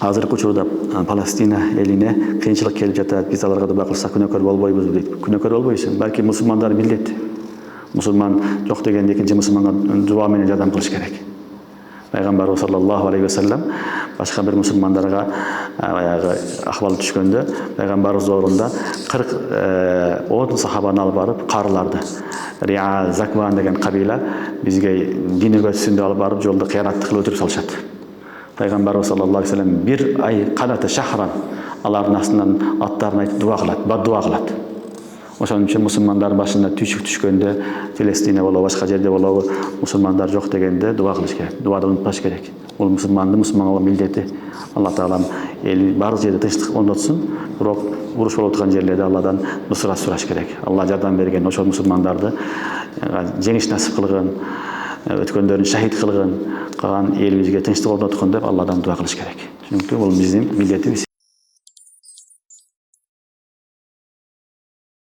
Азыркы учурда Палестина элине кыйынчылык келип жатат. Биз аларга дуба кылсак күнөөкөр болбойбуз дейт. Күнөөкөр болбойсуң. Балки мусулмандар милдет. Мусулман жок дегенде экинчи мусулманга дуа менен жардам кылыш керек. Пайгамбарыбыз саллаллаху алейхи вассалам башка бир мусулмандарга аягы акыбал түшкөндө пайгамбарыбыз орунда 40 сахабаны алып барып карыларды. Риа Закван деген кабила бизге дин өргөтүсүн деп алып барып жолдо кыянаттык кылып өтүрүп салышат. Пайгамбарыбыз саллаллаху алейхи вассалам бир ай канаты шахран алардын астынан аттарын айтып дуа кылат, баддуа кылат. Ошон үчүн мусулмандардын башына түйшүк түшкөндө, Филистине болобу, башка жерде болобу, мусулмандар жок дегенде дуа кылыш керек. Дуада унутпаш керек. Бул мусулманга милдети. Алла Таалам эл бар жерде тынчтык орнотсун, бирок уруш болуп турган жерлерде Алладан нусрат сураш керек. Алла жардам берген ошол мусулмандарды жеңиш насип кылгын, өткөндөрүн шахид кылгын, калган элибизге тынчтык орноткун деп Алладан дуа кылыш керек. Чүнкү бул биздин милдетибиз.